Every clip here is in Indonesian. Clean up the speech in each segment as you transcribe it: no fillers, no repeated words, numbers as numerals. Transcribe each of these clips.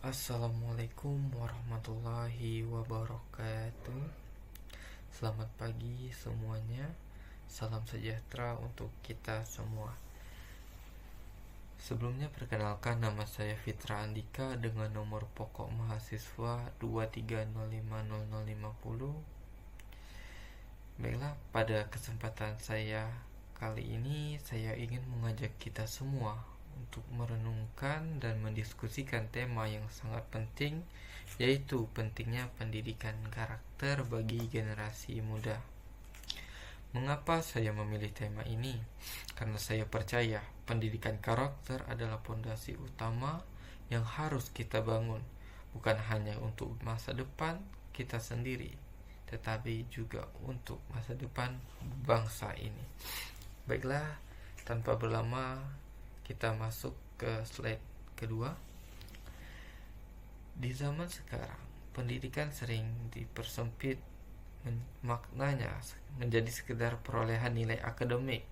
Assalamualaikum warahmatullahi wabarakatuh. Selamat pagi semuanya. Salam sejahtera untuk kita semua. Sebelumnya perkenalkan, nama saya Fitra Andika dengan nomor pokok mahasiswa 2305050. Baiklah, pada kesempatan saya kali ini saya ingin mengajak kita semua untuk merenungkan dan mendiskusikan tema yang sangat penting, yaitu pentingnya pendidikan karakter bagi generasi muda. Mengapa saya memilih tema ini? Karena saya percaya pendidikan karakter adalah fondasi utama yang harus kita bangun, bukan hanya untuk masa depan kita sendiri, tetapi juga untuk masa depan bangsa ini. Baiklah, tanpa berlama kita masuk ke slide kedua. Di zaman sekarang, pendidikan sering dipersempit maknanya menjadi sekedar perolehan nilai akademik.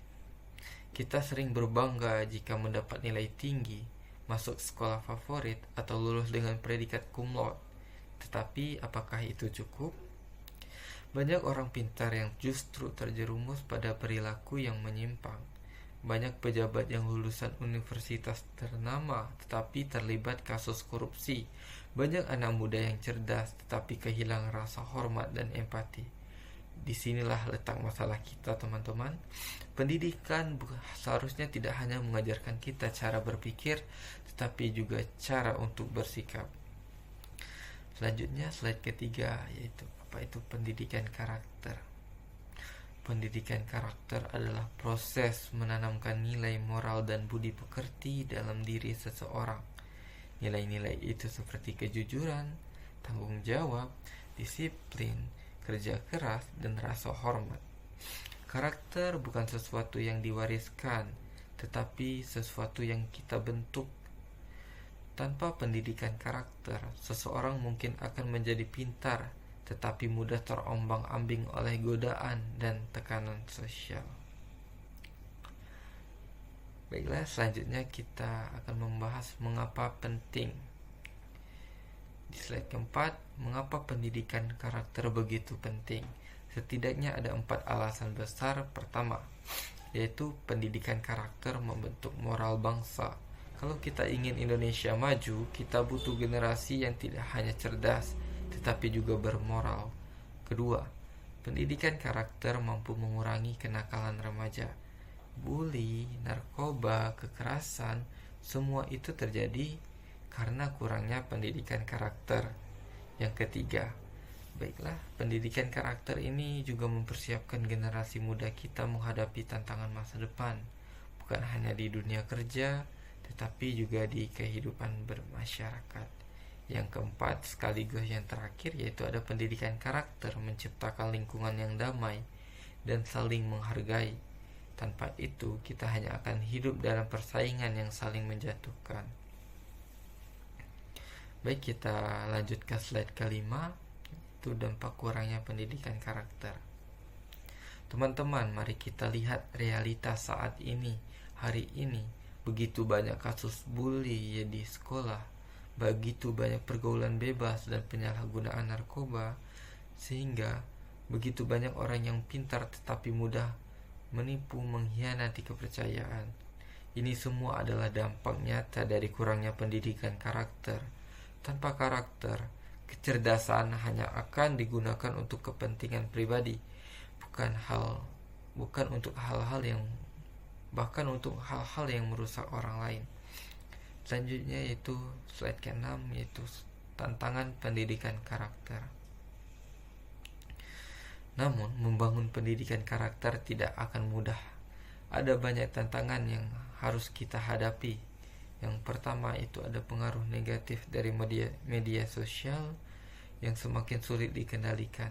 Kita sering berbangga jika mendapat nilai tinggi, masuk sekolah favorit, atau lulus dengan predikat cum laude. Tetapi apakah itu cukup? Banyak orang pintar yang justru terjerumus pada perilaku yang menyimpang. Banyak pejabat yang lulusan universitas ternama tetapi terlibat kasus korupsi. Banyak anak muda yang cerdas tetapi kehilangan rasa hormat dan empati. Disinilah letak masalah kita, teman-teman. Pendidikan seharusnya tidak hanya mengajarkan kita cara berpikir, tetapi juga cara untuk bersikap. Selanjutnya slide ketiga, yaitu apa itu pendidikan karakter. Pendidikan karakter adalah proses menanamkan nilai moral dan budi pekerti dalam diri seseorang. Nilai-nilai itu seperti kejujuran, tanggung jawab, disiplin, kerja keras, dan rasa hormat. Karakter bukan sesuatu yang diwariskan, tetapi sesuatu yang kita bentuk. Tanpa pendidikan karakter, seseorang mungkin akan menjadi pintar, tetapi mudah terombang-ambing oleh godaan dan tekanan sosial. Baiklah, selanjutnya kita akan membahas mengapa penting. Di slide keempat, mengapa pendidikan karakter begitu penting? Setidaknya ada 4 alasan besar. Pertama, yaitu pendidikan karakter membentuk moral bangsa. Kalau kita ingin Indonesia maju, kita butuh generasi yang tidak hanya cerdas, tetapi juga bermoral. Kedua, pendidikan karakter mampu mengurangi kenakalan remaja. Bully, narkoba, kekerasan, semua itu terjadi karena kurangnya pendidikan karakter. Yang ketiga, baiklah, pendidikan karakter ini juga mempersiapkan generasi muda kita menghadapi tantangan masa depan, bukan hanya di dunia kerja, tetapi juga di kehidupan bermasyarakat. Yang keempat sekaligus yang terakhir, yaitu ada pendidikan karakter menciptakan lingkungan yang damai dan saling menghargai. Tanpa itu kita hanya akan hidup dalam persaingan yang saling menjatuhkan. Baik, kita lanjut ke slide kelima, itu dampak kurangnya pendidikan karakter. Teman-teman, mari kita lihat realitas saat ini. Hari ini begitu banyak kasus bully di sekolah, begitu banyak pergaulan bebas dan penyalahgunaan narkoba, sehingga begitu banyak orang yang pintar tetapi mudah menipu, mengkhianati kepercayaan. Ini semua adalah dampak nyata dari kurangnya pendidikan karakter. Tanpa karakter, kecerdasan hanya akan digunakan untuk kepentingan pribadi, bukan untuk hal-hal yang merusak orang lain. Selanjutnya yaitu slide ke-6, yaitu tantangan pendidikan karakter. Namun, membangun pendidikan karakter tidak akan mudah. Ada banyak tantangan yang harus kita hadapi. Yang pertama itu ada pengaruh negatif dari media sosial yang semakin sulit dikendalikan.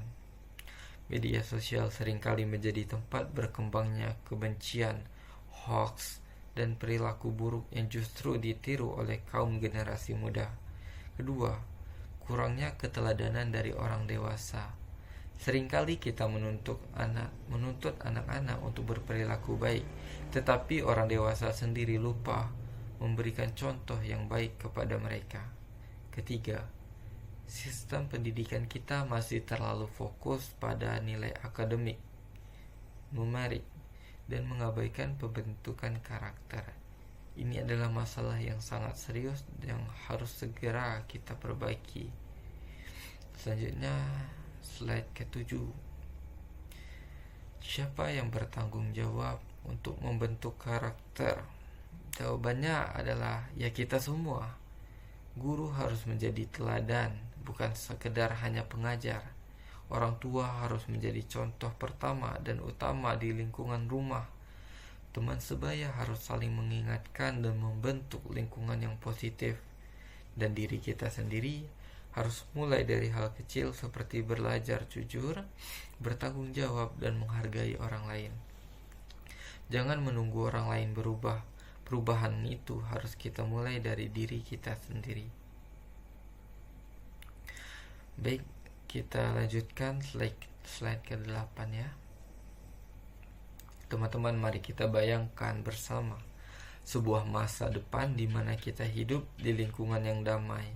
Media sosial seringkali menjadi tempat berkembangnya kebencian, hoax, dan perilaku buruk yang justru ditiru oleh kaum generasi muda. Kedua, kurangnya keteladanan dari orang dewasa. Seringkali kita menuntut anak-anak untuk berperilaku baik, tetapi orang dewasa sendiri lupa memberikan contoh yang baik kepada mereka. Ketiga, sistem pendidikan kita masih terlalu fokus pada nilai akademik, numerik, dan mengabaikan pembentukan karakter. Ini adalah masalah yang sangat serius yang harus segera kita perbaiki. Selanjutnya, slide ke-7. Siapa yang bertanggung jawab untuk membentuk karakter? Jawabannya adalah ya kita semua. Guru harus menjadi teladan, bukan sekedar hanya pengajar. Orang tua harus menjadi contoh pertama dan utama di lingkungan rumah. Teman sebaya harus saling mengingatkan dan membentuk lingkungan yang positif. Dan diri kita sendiri harus mulai dari hal kecil seperti belajar jujur, bertanggung jawab, dan menghargai orang lain. Jangan menunggu orang lain berubah. Perubahan itu harus kita mulai dari diri kita sendiri. Baik, kita lanjutkan slide ke-8 ya. Teman-teman, mari kita bayangkan bersama sebuah masa depan di mana kita hidup di lingkungan yang damai,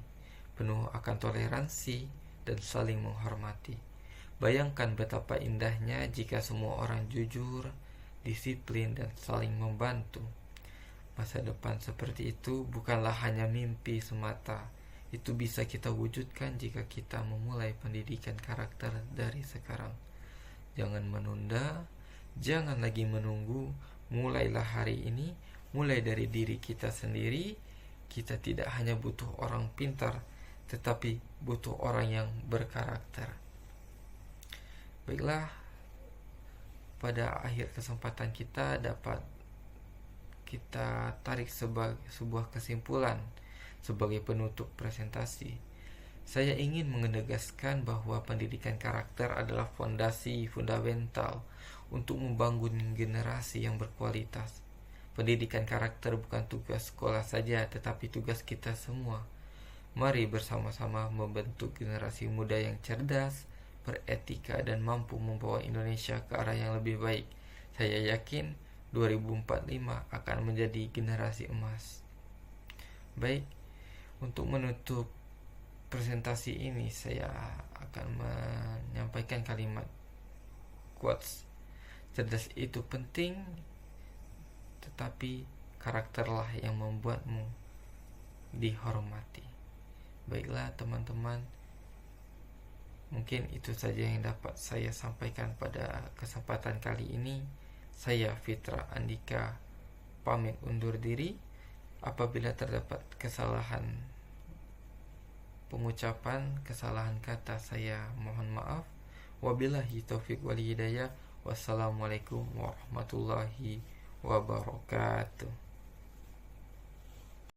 penuh akan toleransi dan saling menghormati. Bayangkan betapa indahnya jika semua orang jujur, disiplin, dan saling membantu. Masa depan seperti itu bukanlah hanya mimpi semata. Itu bisa kita wujudkan jika kita memulai pendidikan karakter dari sekarang. Jangan menunda, jangan lagi menunggu. Mulailah hari ini, mulai dari diri kita sendiri. Kita tidak hanya butuh orang pintar, tetapi butuh orang yang berkarakter. Baiklah, pada akhir kesempatan kita dapat kita tarik sebuah kesimpulan sebagai penutup presentasi. Saya ingin menegaskan bahwa pendidikan karakter adalah fondasi fundamental untuk membangun generasi yang berkualitas. Pendidikan karakter bukan tugas sekolah saja, tetapi tugas kita semua. Mari bersama-sama membentuk generasi muda yang cerdas, beretika, dan mampu membawa Indonesia ke arah yang lebih baik. Saya yakin 2045 akan menjadi generasi emas. Baik, untuk menutup presentasi ini saya akan menyampaikan kalimat quotes. Cerdas itu penting, tetapi karakterlah yang membuatmu dihormati. Baiklah teman-teman, mungkin itu saja yang dapat saya sampaikan pada kesempatan kali ini. Saya Fitra Andika pamit undur diri. Apabila terdapat kesalahan pengucapan, kesalahan kata, saya mohon maaf. Wabillahi taufik wal hidayah. Wassalamualaikum warahmatullahi wabarakatuh.